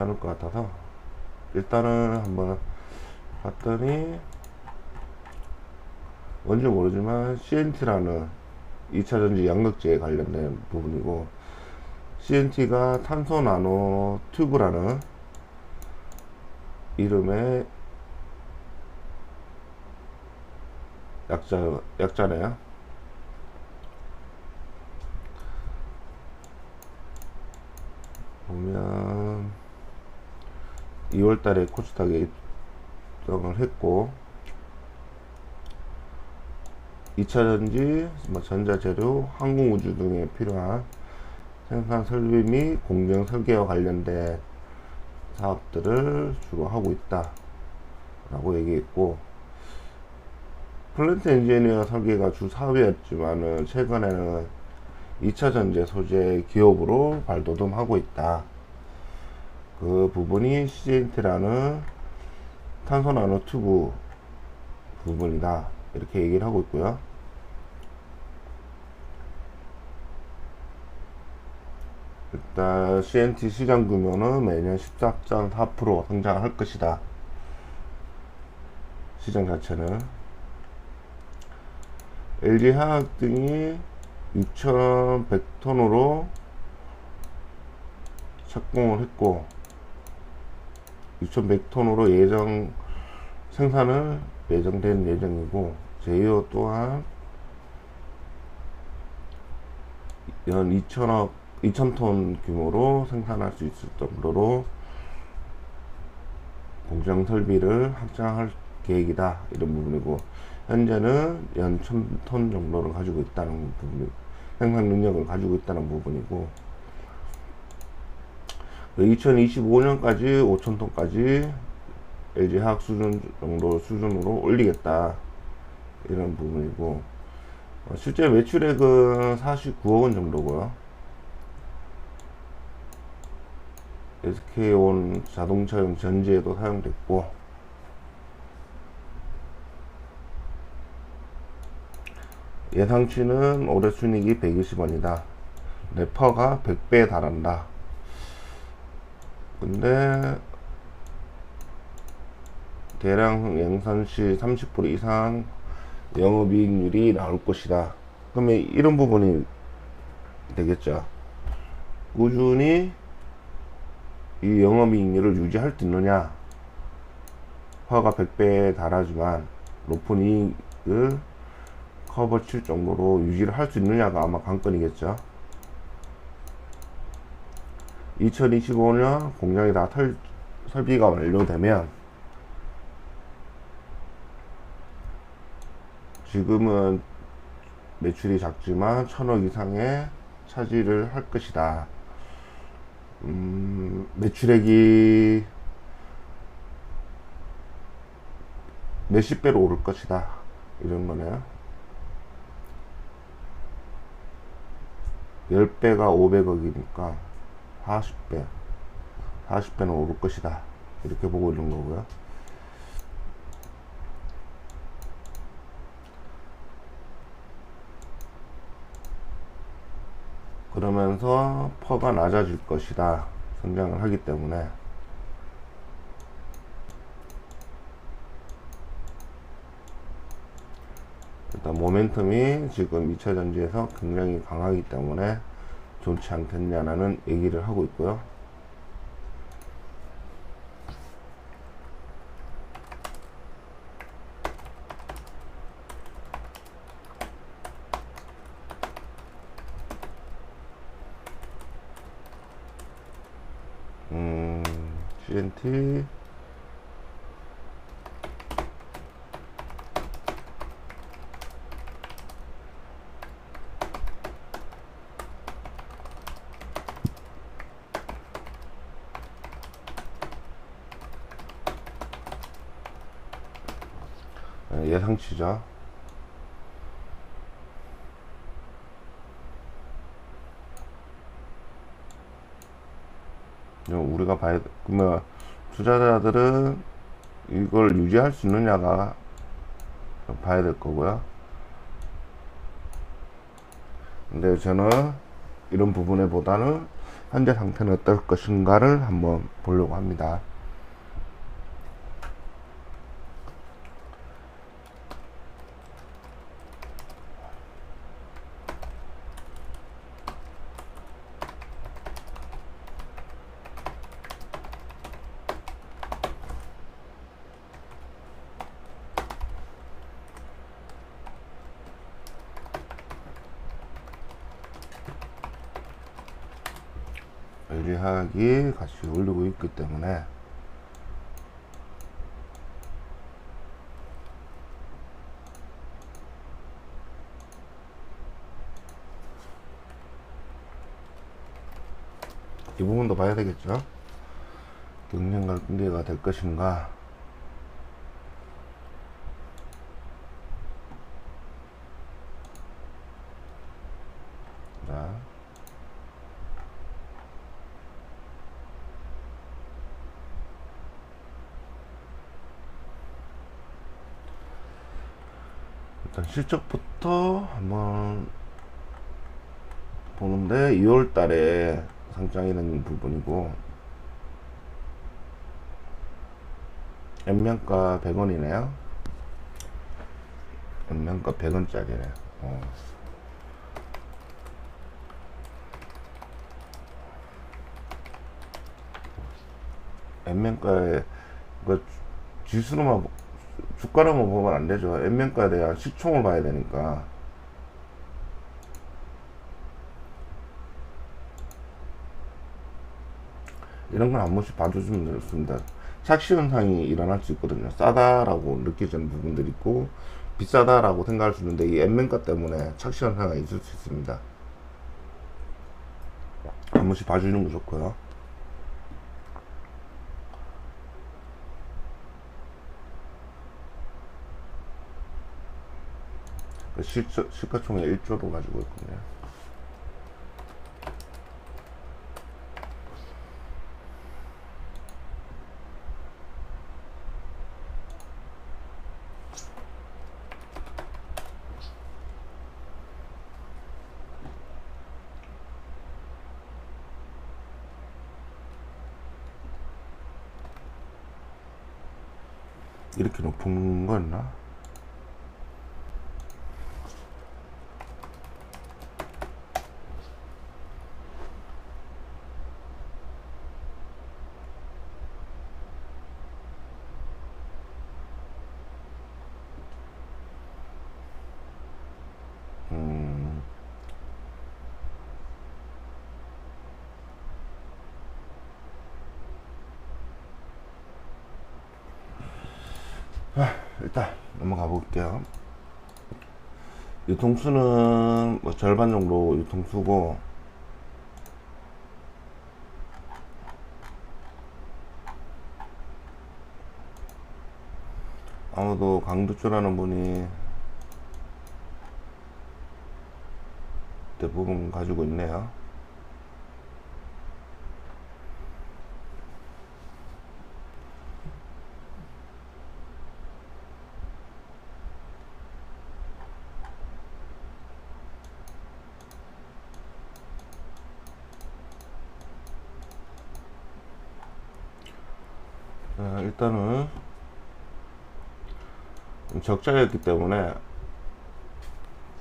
않을 것 같아서 일단은 한번 봤더니 뭔지 모르지만 CNT라는 2차전지 양극재에 관련된 부분이고, CNT가 탄소 나노 튜브라는 이름의 약자네요. 보면 2월달에 코스닥에 입성을 했고, 2차전지, 전자재료, 항공우주 등에 필요한 생산 설비 및 공정 설계와 관련된 사업들을 주로 하고 있다 라고 얘기했고, 플랜트 엔지니어 설계가 주 사업이었지만은 최근에는 2차 전지 소재 기업으로 발돋움하고 있다. 그 부분이 CNT라는 탄소 나노 튜브 부분이다, 이렇게 얘기를 하고 있고요. 일단 CNT 시장 규모는 매년 14.4% 성장할 것이다. 시장 자체는 LG화학 등이 6,100톤으로 착공을 했고, 6,100톤으로 생산을 예정된 예정이고, 제이오 또한 연 2,000톤 규모로 생산할 수 있을 정도로 공장 설비를 확장할 계획이다, 이런 부분이고, 현재는 연 1,000톤 정도를 가지고 있다는 부분, 생산 능력을 가지고 있다는 부분이고, 2025년까지 5,000톤까지 LG화학 수준으로 올리겠다, 이런 부분이고, 실제 매출액은 49억 원 정도고요. SK온 자동차용 전지에도 사용됐고, 예상치는 올해 순이익이 120원이다. 네퍼가 100배에 달한다. 근데 대량 양산 시 30% 이상 영업이익률이 나올 것이다. 그러면 이런 부분이 되겠죠. 꾸준히 이 영업이익률을 유지할 수 있느냐, 화가 100배에 달하지만 높은 이익을 커버 칠 정도로 유지를 할 수 있느냐가 아마 관건이겠죠. 2025년 공장이 다 설비가 완료되면, 지금은 매출이 작지만 1,000억 이상의 차지를 할 것이다. 매출액이 몇십 배로 오를 것이다, 이런 거네요. 10배가 500억이니까 40배는 오를 것이다, 이렇게 보고 있는 거고요. 그러면서 퍼가 낮아질 것이다, 성장을 하기 때문에. 일단 모멘텀이 지금 2차 전지에서 굉장히 강하기 때문에 좋지 않겠냐라는 얘기를 하고 있고요. CNT 예상치죠. 우리가 그러면 투자자들은 이걸 유지할 수 있느냐가 봐야 될 거고요. 근데 저는 이런 부분에 보다는 현재 상태는 어떨 것인가를 한번 보려고 합니다. 유리하게 같이 올리고 있기 때문에 이 부분도 봐야 되겠죠. 경쟁관계가 될 것인가. 자, 일단 실적부터 한번 보는데 2월 달에 상장이라는 부분이고 연면가 100원이네요. 연면가 100원짜리네. 연면가에 그 지수로만 주가로만 보면 안 되죠. 연면가에 대한 시총을 봐야 되니까. 이런 건 한 번씩 봐주시면 좋습니다. 착시 현상이 일어날 수 있거든요. 싸다라고 느껴지는 부분들이 있고 비싸다라고 생각할 수 있는데 이 엔면가 때문에 착시 현상이 있을 수 있습니다. 한 번씩 봐주는 거 좋고요. 시가총액 1조도 가지고 있거든요. 이렇게 높은 거였나? 일단 넘어가 볼게요. 유통수는 뭐 절반 정도 유통수고 아무도 강두주라는 분이 대부분 가지고 있네요. 일단은 적자였기 때문에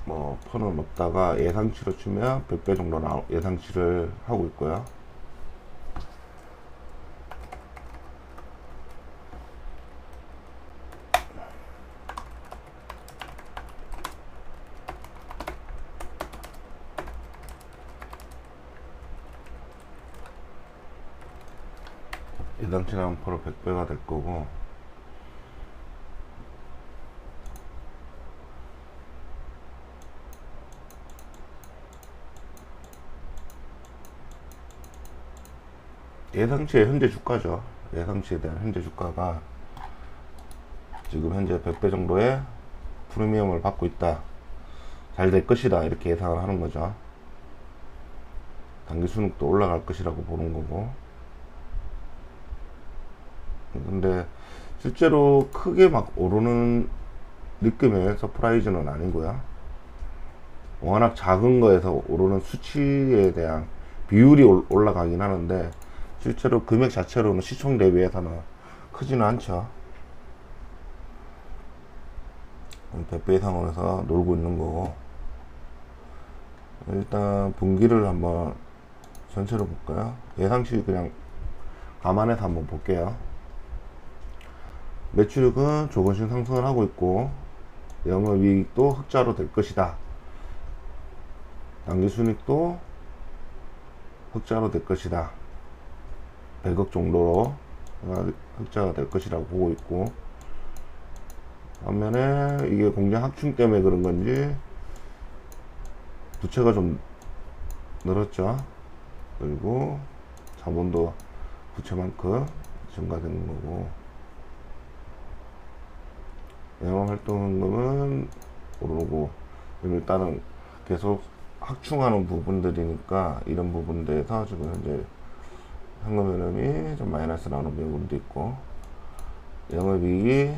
뭐 폰은 없다가 예상치로 치면 100배 정도 예상치를 하고 있고요. 예상치는 앞으로 100배가 될 거고 예상치의 현재 주가죠. 예상치에 대한 현재 주가가 지금 현재 100배 정도의 프리미엄을 받고 있다. 잘 될 것이다. 이렇게 예상을 하는 거죠. 단기 순익도 올라갈 것이라고 보는 거고. 근데 실제로 크게 막 오르는 느낌의 서프라이즈는 아니고요. 워낙 작은 거에서 오르는 수치에 대한 비율이 올라가긴 하는데 실제로 금액 자체로는 시총 대비해서는 크지는 않죠. 100배 이상으로 놀고 있는 거고, 일단 분기를 한번 전체로 볼까요? 예상치 그냥 감안해서 한번 볼게요. 매출액은 조금씩 상승을 하고 있고 영업이익도 흑자로 될 것이다. 당기순이익도 흑자로 될 것이다. 100억 정도로 흑자가 될 것이라고 보고 있고, 반면에 이게 공장 확충 때문에 그런 건지 부채가 좀 늘었죠. 그리고 자본도 부채만큼 증가되는 거고, 영업활동금은 오르고, 일단은 계속 확충하는 부분들이니까 이런 부분들에서 지금 현재 현금 흐름이 좀 마이너스 나오는 부분도 있고, 영업이익이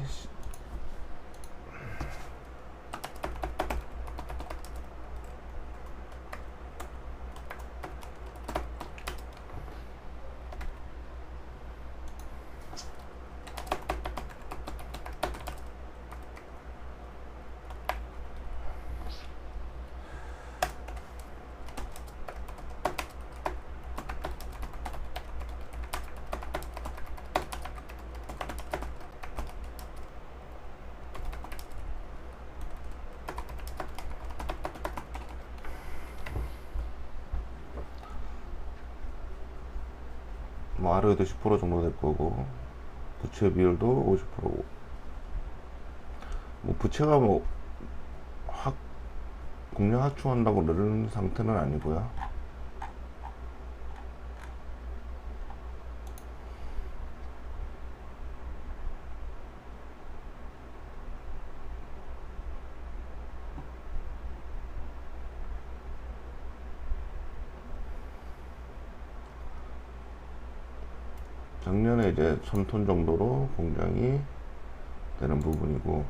뭐 ROE도 10% 정도 될 거고, 부채 비율도 50%고, 뭐 부채가 뭐 공략 확충한다고 늘는 상태는 아니고요. 작년에 이제 1000톤 정도로 공장이 되는 부분이고,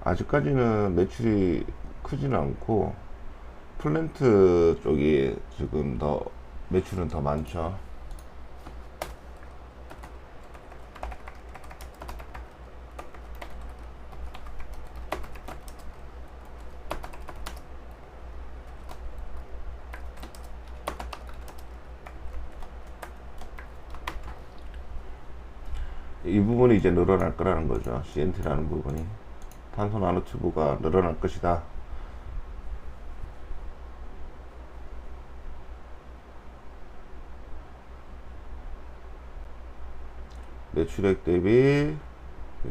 아직까지는 매출이 크지는 않고 플랜트 쪽이 지금 더 매출은 더 많죠. 이 부분이 이제 늘어날 거라는 거죠. CNT라는 부분이, 탄소 나노튜브가 늘어날 것이다. 매출액 대비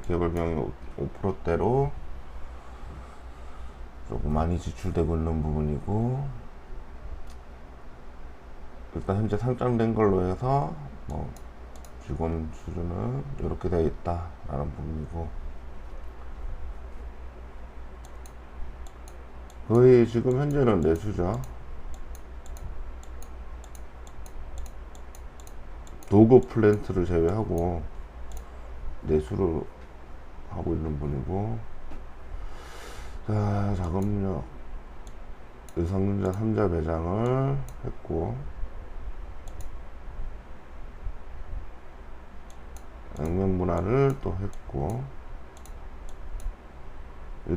개발 비용이 5%대로 조금 많이 지출되고 있는 부분이고, 일단 현재 상장된 걸로 해서 뭐 직원 수준은 이렇게 되어 있다 라는 부분이고, 거의 지금 현재는 내수죠. 도구 플랜트를 제외하고 내수를 하고 있는 분이고, 자, 작업력 유성전자 3자 매장을 했고, 양면 분할을 또 했고,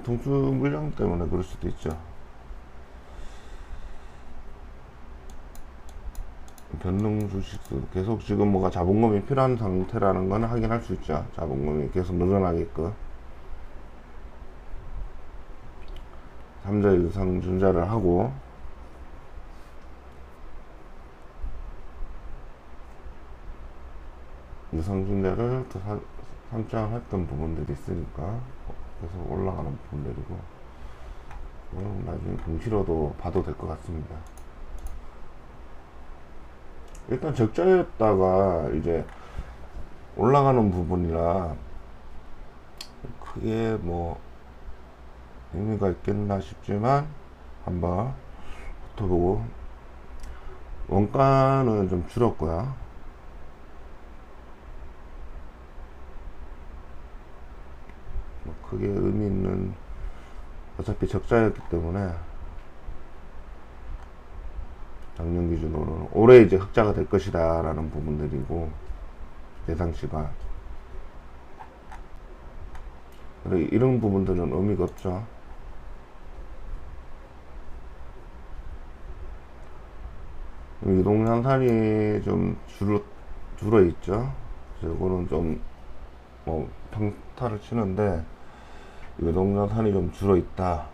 통수 물량 때문에 그럴 수도 있죠. 변동 주식도 계속 지금 뭐가 자본금이 필요한 상태라는 건 확인할 수 있죠. 자본금이 계속 늘어나게끔 3자 유상증자를 하고, 유상증자를 또 상장했던 부분들이 있으니까 계속 올라가는 부분들이고, 나중에 공시로도 봐도 될 것 같습니다. 일단 적자였다가 이제 올라가는 부분이라 크게 뭐 의미가 있겠나 싶지만 한번 붙어보고, 원가는 좀 줄었고요. 뭐 크게 의미 있는, 어차피 적자였기 때문에 작년 기준으로는 올해 이제 흑자가 될 것이다 라는 부분들이고, 예상치가. 그래, 이런 부분들은 의미가 없죠. 유동산산이 좀 줄어 있죠. 이거는 좀 뭐 평타를 치는데, 유동산산이 좀 줄어 있다.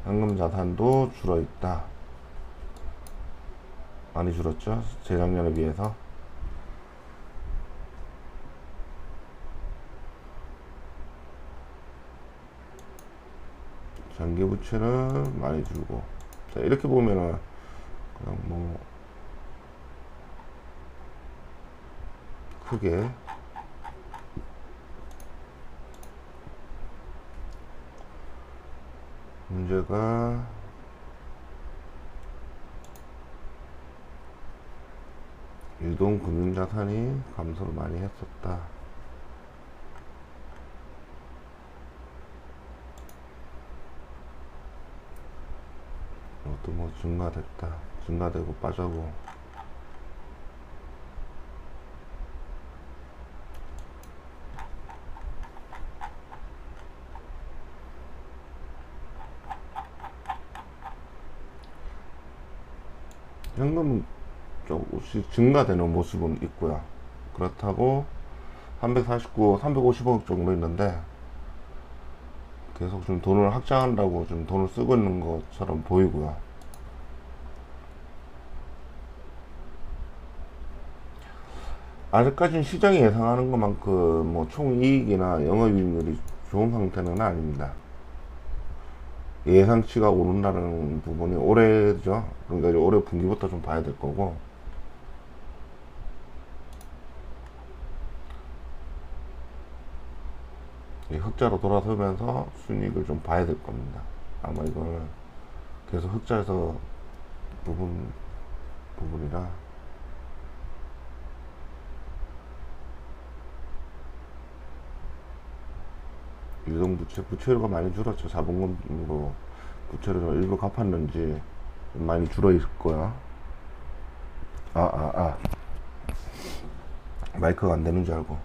현금 자산도 줄어 있다. 많이 줄었죠, 재작년에 비해서. 장기부채는 많이 줄고. 자, 이렇게 보면은 그냥 뭐 크게 문제가 유동 금융자산이 감소를 많이 했었다. 이것도 뭐 증가됐다. 증가되고 빠져고. 현금은 조금씩 증가되는 모습은 있고요. 그렇다고 349, 350억 정도 있는데 계속 좀 돈을 확장한다고 좀 돈을 쓰고 있는 것처럼 보이고요. 아직까지는 시장이 예상하는 것만큼 뭐 총이익이나 영업이익률이 좋은 상태는 아닙니다. 예상치가 오른다는 부분이 올해죠. 그러니까 이제 올해 분기부터 좀 봐야 될 거고, 흑자로 돌아서면서 순이익을 좀 봐야 될 겁니다. 아마 이걸 계속 흑자에서 부분이라. 부채료가 많이 줄었죠. 자본금으로 부채를 일부 갚았는지 많이 줄어 있을 거야. 마이크가 안 되는 줄 알고.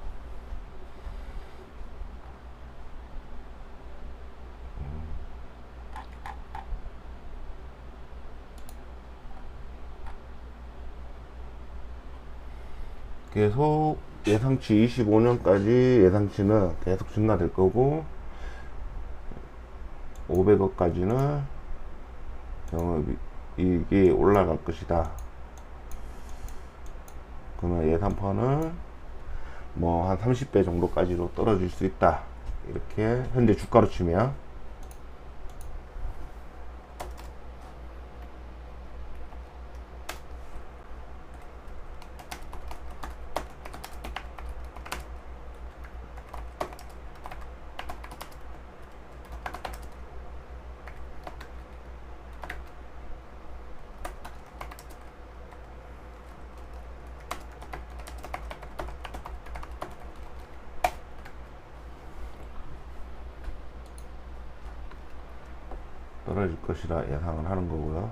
계속 예상치 25년까지 예상치는 계속 증가될 거고, 500억까지는 영업이익이 올라갈 것이다. 그러면 예상판은 뭐 한 30배 정도까지로 떨어질 수 있다. 이렇게 현재 주가로 치면. 떨어질 것이라 예상을 하는 거고요.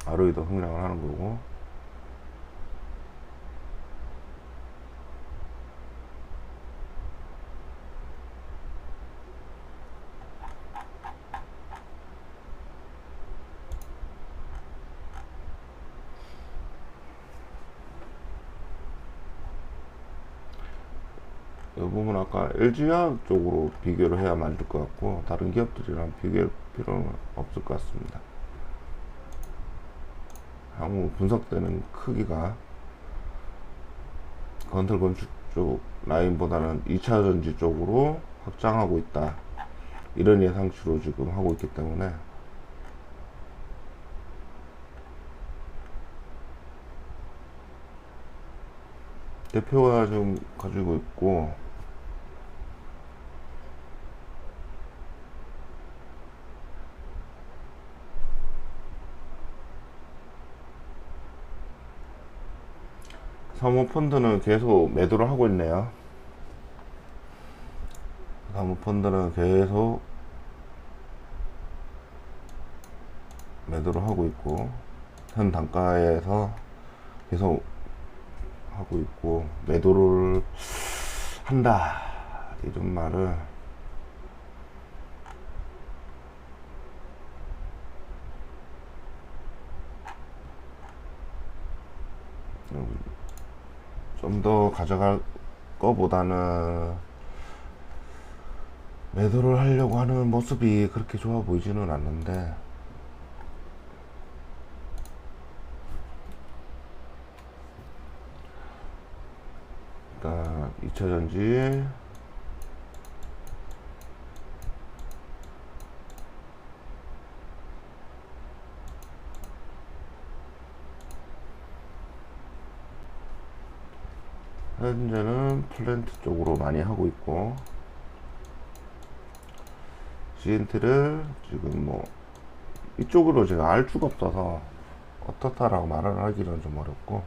ROE도 성장을 하는 거고. 이 부분 아까 LG화학 쪽으로 비교를 해야 맞을 것 같고, 다른 기업들이랑 비교할 필요는 없을 것 같습니다. 향후 분석되는 크기가 건설 건축 쪽 라인보다는 2차 전지 쪽으로 확장하고 있다. 이런 예상치로 지금 하고 있기 때문에 대표가 좀 가지고 있고, 사모펀드는 계속 매도를 하고 있네요. 사모펀드는 계속 매도를 하고 있고, 현 단가에서 계속 하고 있고, 매도를 한다 이런 말을 좀 더 가져갈 거보다는 매도를 하려고 하는 모습이 그렇게 좋아 보이지는 않는데, 일단 2차전지 현재는 플랜트 쪽으로 많이 하고 있고, GNT를 지금 뭐 이쪽으로 제가 알 수가 없어서 어떻다라고 말을 하기는 좀 어렵고,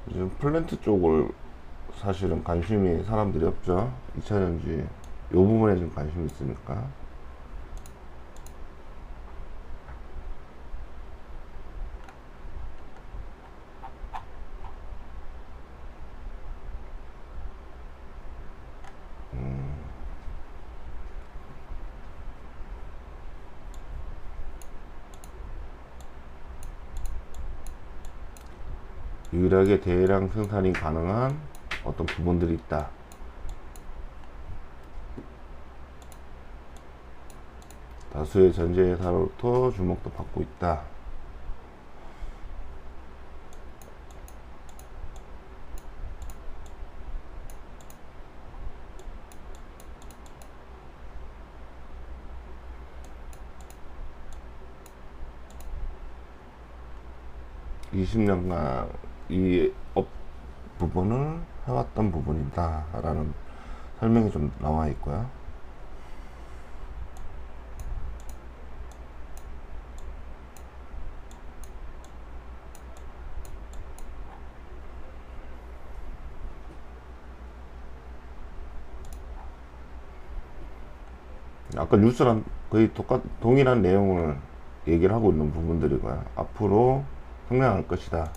지금 플랜트 쪽을 사실은 관심이 사람들이 없죠. 2차전지 요 부분에 좀 관심이 있으니까. 유일하게 대량 생산이 가능한 어떤 부분들이 있다. 다수의 전지 회사로부터 주목도 받고 있다. (20년간) 이 업 부분을 해왔던 부분이다 라는 설명이 좀 나와 있고요. 아까 뉴스랑 거의 동일한 내용을 얘기를 하고 있는 부분들이고요. 앞으로 성장할 것이다.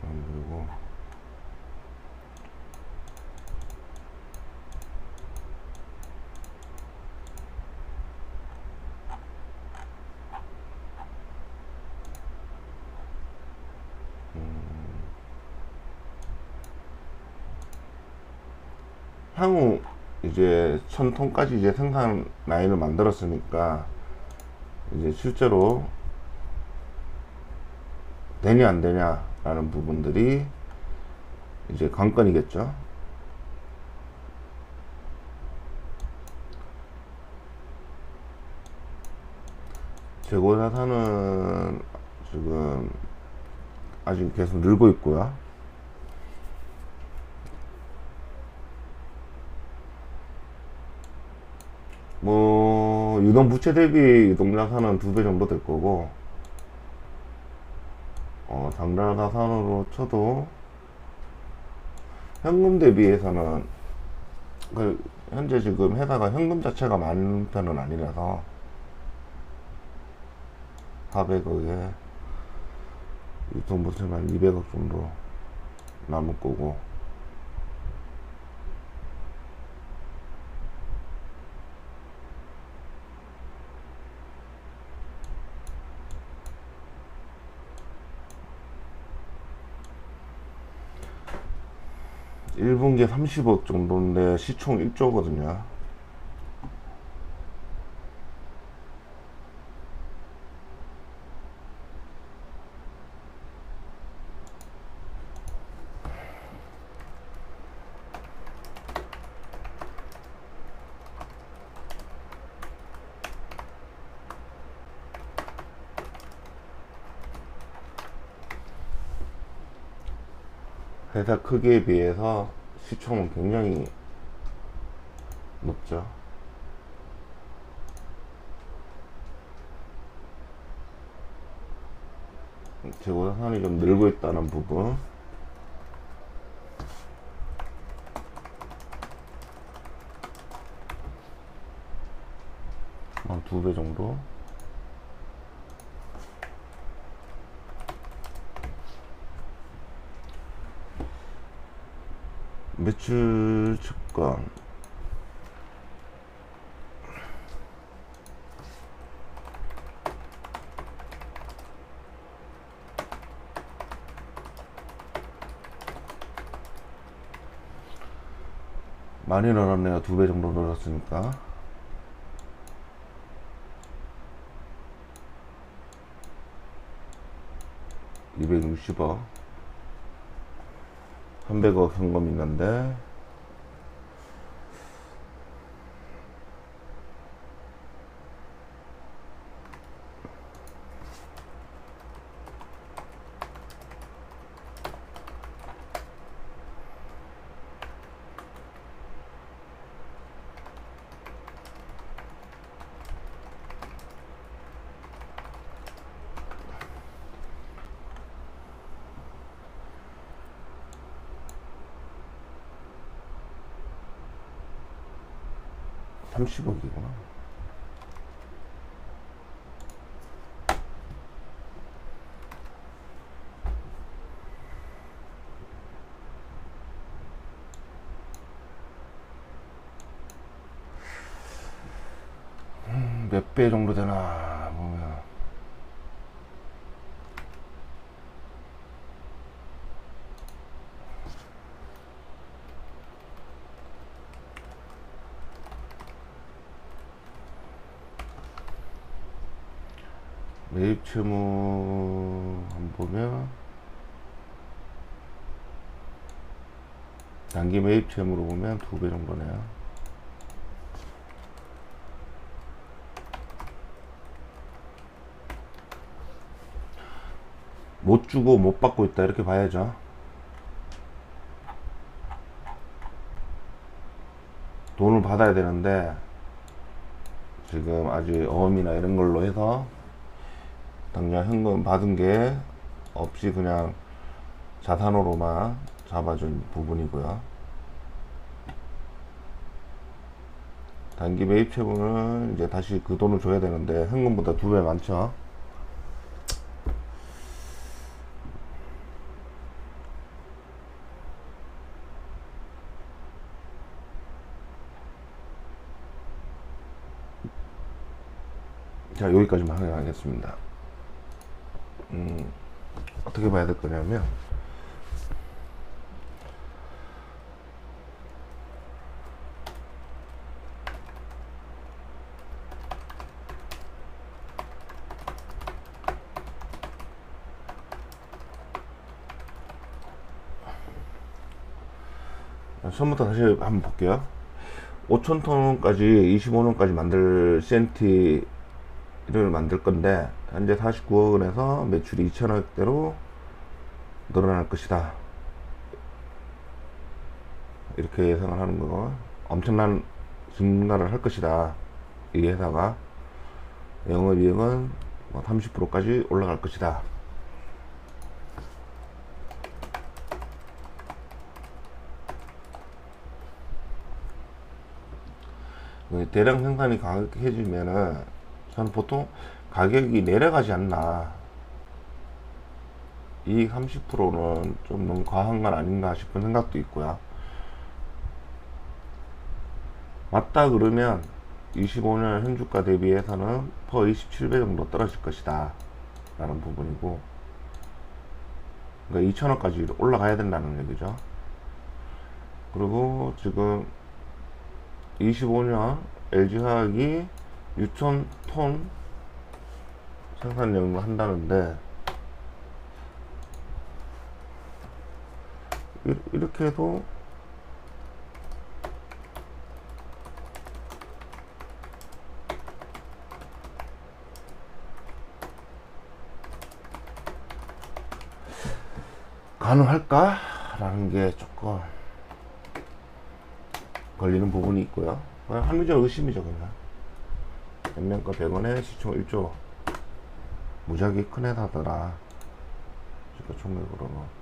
그리고 향후 이제 1000톤까지 이제 생산 라인을 만들었으니까 이제 실제로 되냐 안 되냐 라는 부분들이 이제 관건이겠죠. 재고 자산은 지금 아직 계속 늘고 있고요. 뭐 유동 부채 대비 유동 자산은 2배 정도 될 거고, 당장 자산으로 쳐도 현금 대비해서는 현재 지금 회사가 현금 자체가 많은 편은 아니라서 400억에 유통 부채만 200억 정도 남을 거고, (1분기에) 30억 정도인데 시총 1조거든요. 회사 크기에 비해서 시총은 굉장히 높죠. 재고 자산이 좀 늘고 있다는 부분, 한 2배 정도. 매출 측권 많이 늘었네요. 2배 정도 늘었으니까. (260억) 300억 현금 있는데, (30억이구나) 몇 배 정도 되나 보면, 매입 채무 한번 보면, 단기 매입 채무로 보면 2배 정도네요. 못 주고 못 받고 있다 이렇게 봐야죠. 돈을 받아야 되는데 지금 아직 어음이나 이런 걸로 해서 당장 현금 받은 게 없이 그냥 자산으로만 잡아준 부분이고요. 단기 매입 채무는 이제 다시 그 돈을 줘야 되는데 현금보다 2배 많죠. 자, 여기까지만 하겠습니다. 어떻게 봐야 될 거냐면, 처음부터 다시 한번 볼게요. 5,000톤까지 25년까지 만들 CNT를 만들 건데, 현재 49억 원에서 매출이 2천억대로 늘어날 것이다. 이렇게 예상을 하는 거. 엄청난 증가를 할 것이다. 이 회사가. 영업이익은 30%까지 올라갈 것이다. 대량 생산이 가격해지면은 저는 보통 가격이 내려가지 않나, 이익 30%는 좀 너무 과한 건 아닌가 싶은 생각도 있고요. 맞다 그러면 25년 현주가 대비해서는 퍼 27배 정도 떨어질 것이다 라는 부분이고, 그러니까 2천원까지 올라가야 된다는 얘기죠. 그리고 지금 25년 LG화학이 6,000톤 생산량을 한다는데, 이렇게 해도 가능할까? 라는 게 조금 걸리는 부분이 있고요. 합리적 의심이죠. 그냥 연면가 100원에 시총 1조, 무지하게 큰 회사더라. 그러니까 총액으로는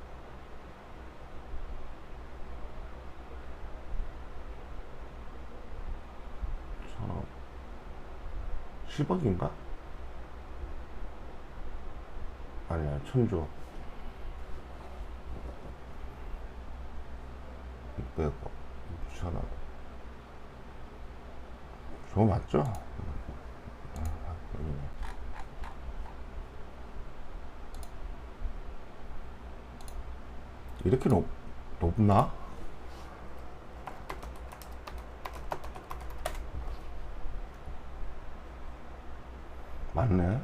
10억인가? 아니야, 1000조. 600억, 6천억. 저거 맞죠? 이렇게 높나? 맞네.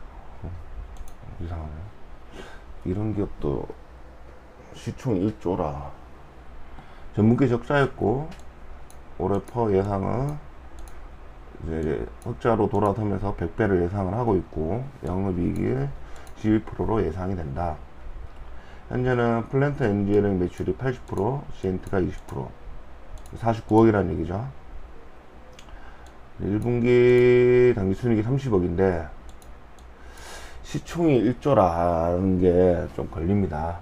이상하네. 이런 기업도 시총 1조라. 전분기 적자였고, 올해 퍼 예상은 이제 흑자로 돌아서면서 100배를 예상을 하고 있고, 영업이익이 12%로 예상이 된다. 현재는 플랜트 엔지니어링 매출이 80%, CNT가 20%, 49억이라는 얘기죠. 1분기 당기순이익이 30억인데 시총이 1조라는 게 좀 걸립니다.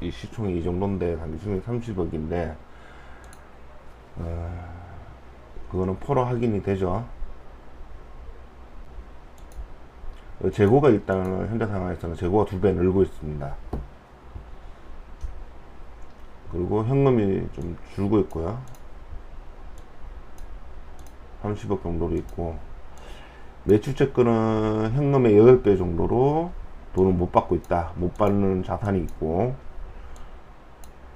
이 시총이 이 정도인데 당기순이익이 30억인데 그거는 포로 확인이 되죠. 재고가 일단은 현재 상황에서는 재고가 2배 늘고 있습니다. 그리고 현금이 좀 줄고 있고요. 30억 정도로 있고, 매출채권은 현금의 8배 정도로 돈을 못 받고 있다. 못 받는 자산이 있고,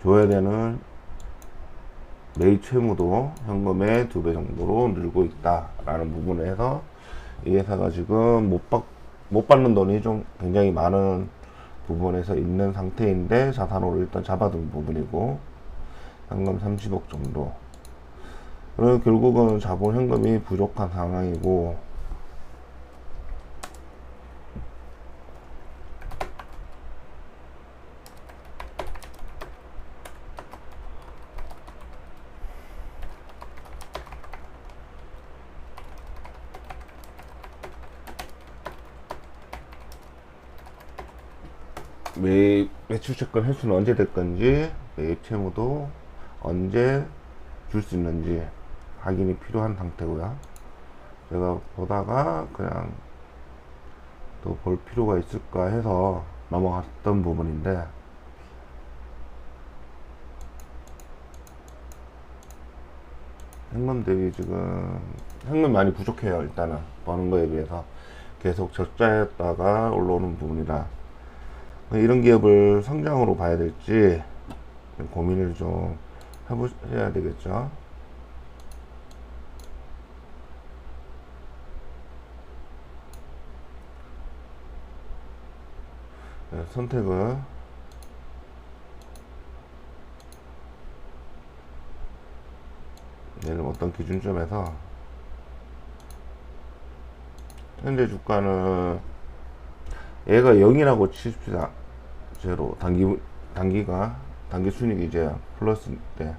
줘야 되는 매입 채무도 현금의 2배 정도로 늘고 있다 라는 부분에서 이 회사가 지금 못 받는 돈이 좀 굉장히 많은 부분에서 있는 상태인데, 자산으로 일단 잡아둔 부분이고, 현금 30억 정도. 그리고 결국은 자본 현금이 부족한 상황이고, 매출채권 횟수는 언제 될 건지, 매입 채무도 언제 줄 수 있는지 확인이 필요한 상태고요. 제가 보다가 그냥 또 볼 필요가 있을까 해서 넘어갔던 부분인데, 현금 대비 지금 현금 많이 부족해요. 일단은 버는 거에 비해서 계속 적자였다가 올라오는 부분이라 이런 기업을 성장으로 봐야 될지 고민을 좀 해야 되겠죠. 네, 선택을 얘는 어떤 기준점에서 현재 주가는 얘가 0이라고 칩시다. 제로 단기 순이익이 이제 플러스 때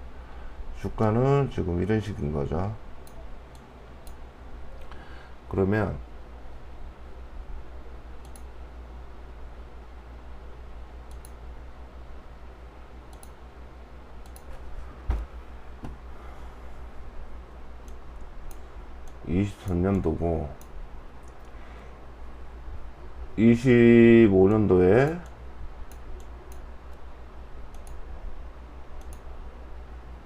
주가는 지금 이런 식인 거죠. 그러면 (23년도고) 25년도에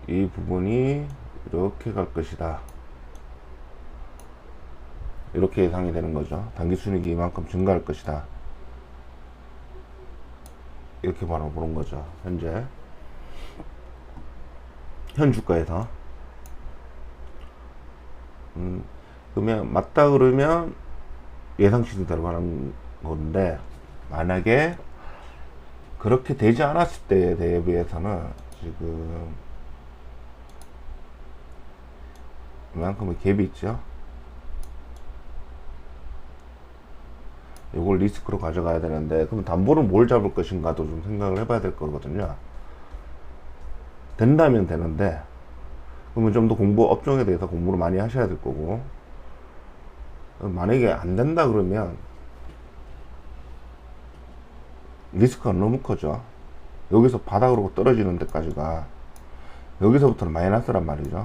이 부분이 이렇게 갈 것이다. 이렇게 예상이 되는 거죠. 단기 순이익이 이만큼 증가할 것이다. 이렇게 바라보는 거죠. 현 주가에서. 그러면 맞다 그러면 예상치대로 가는 건데, 만약에 그렇게 되지 않았을 때에 대비해서는 지금 이만큼의 갭이 있죠. 이걸 리스크로 가져가야 되는데, 그럼 담보는 뭘 잡을 것인가도 좀 생각을 해봐야 될 거거든요. 된다면 되는데, 그러면 좀 더 업종에 대해서 공부를 많이 하셔야 될 거고, 만약에 안 된다 그러면 리스크가 너무 커져. 여기서 바닥으로 떨어지는 데까지가, 여기서부터는 마이너스란 말이죠.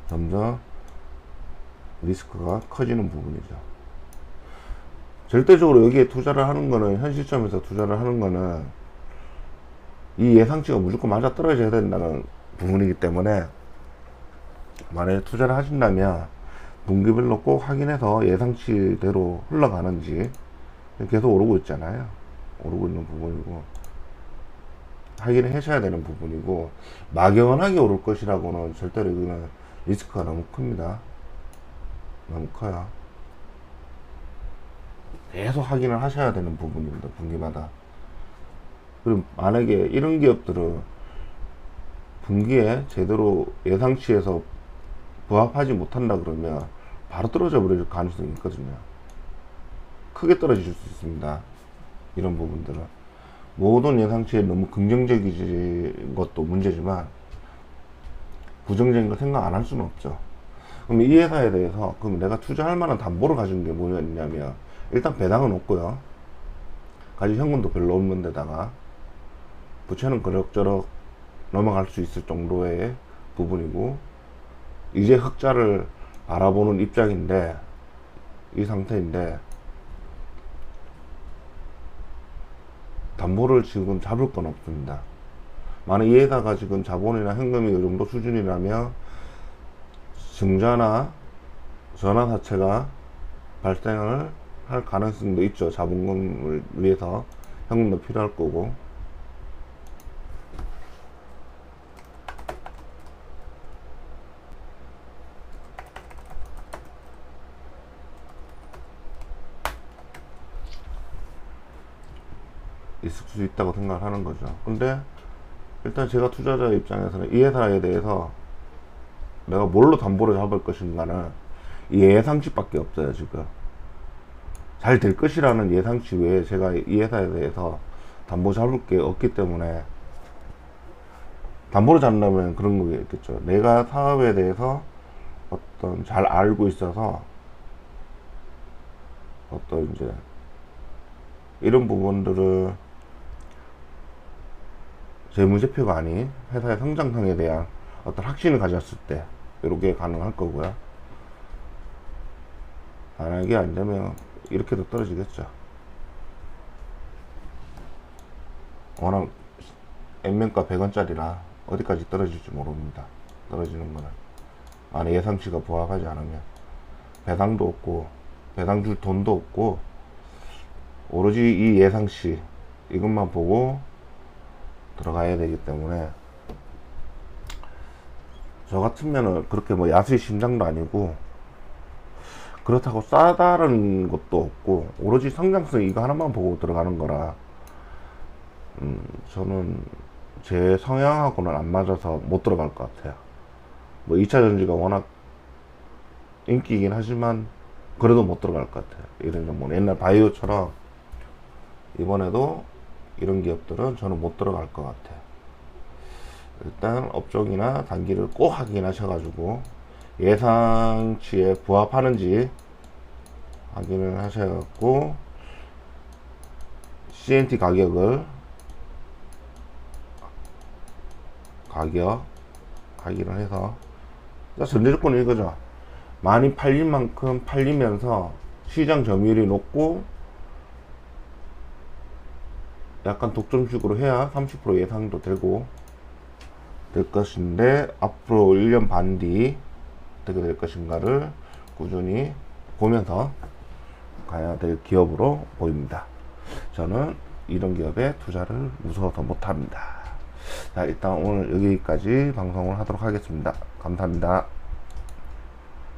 점점 리스크가 커지는 부분이죠. 절대적으로 여기에 투자를 하는 거는, 현 시점에서 투자를 하는 거는 이 예상치가 무조건 맞아 떨어져야 된다는 부분이기 때문에, 만약에 투자를 하신다면 분기별로 꼭 확인해서 예상치대로 흘러가는지, 계속 오르고 있잖아요. 오르고 있는 부분이고 확인을 하셔야 되는 부분이고, 막연하게 오를 것이라고는 절대로 이거는 리스크가 너무 큽니다. 너무 커요. 계속 확인을 하셔야 되는 부분입니다. 분기마다. 그럼 만약에 이런 기업들은 분기에 제대로 예상치에서 부합하지 못한다 그러면 바로 떨어져 버릴 가능성이 있거든요. 크게 떨어질 수 있습니다. 이런 부분들은 모든 예상치에 너무 긍정적인 것도 문제지만 부정적인 거 생각 안 할 수는 없죠. 그럼 이 회사에 대해서 그럼 내가 투자할 만한 담보를 가진 게 뭐였냐면, 일단 배당은 없고요. 가진 현금도 별로 없는 데다가 부채는 그럭저럭 넘어갈 수 있을 정도의 부분이고, 이제 흑자를 알아보는 입장인데, 이 상태인데 담보를 지금 잡을 건 없습니다. 만약 이 회사가 지금 자본이나 현금이 이 정도 수준이라면 증자나 전환 사채가 발생을 할 가능성도 있죠. 자본금을 위해서 현금도 필요할 거고. 있을 수 있다고 생각하는 거죠. 근데 일단 제가 투자자 입장에서는 이 회사에 대해서 내가 뭘로 담보를 잡을 것인가는 이 예상치밖에 없어요. 지금 잘 될 것이라는 예상치 외에 제가 이 회사에 대해서 담보 잡을 게 없기 때문에, 담보를 잡는다면 그런 거겠죠. 내가 사업에 대해서 어떤 잘 알고 있어서 어떤 이제 이런 부분들을 재무제표가 아닌 회사의 성장성에 대한 어떤 확신을 가졌을 때 이렇게 가능할 거고요. 만약에 안 되면 이렇게도 떨어지겠죠. 워낙 N면가 100원짜리라 어디까지 떨어질지 모릅니다. 떨어지는 거는 만약 예상치가 부합하지 않으면 배당도 없고 배당 줄 돈도 없고, 오로지 이 예상치 이것만 보고 들어가야 되기 때문에, 저 같으면은 그렇게 뭐 야수의 심장도 아니고 그렇다고 싸다는 것도 없고, 오로지 성장성 이거 하나만 보고 들어가는 거라, 저는 제 성향하고는 안 맞아서 못 들어갈 것 같아요. 뭐 2차 전지가 워낙 인기이긴 하지만 그래도 못 들어갈 것 같아요. 이런 뭐 옛날 바이오처럼 이번에도 이런 기업들은 저는 못 들어갈 것 같아요. 일단 업종이나 단기를 꼭 확인하셔가지고 예상치에 부합하는지 확인을 하셔갖고 CNT 가격 확인을 해서, 전제조건은 이거죠. 많이 팔린 만큼 팔리면서 시장 점유율이 높고 약간 독점식으로 해야 30% 예상도 되고 될 것인데, 앞으로 1년 반 뒤 어떻게 될 것인가를 꾸준히 보면서 가야 될 기업으로 보입니다. 저는 이런 기업에 투자를 무서워서 못합니다. 자, 일단 오늘 여기까지 방송을 하도록 하겠습니다. 감사합니다.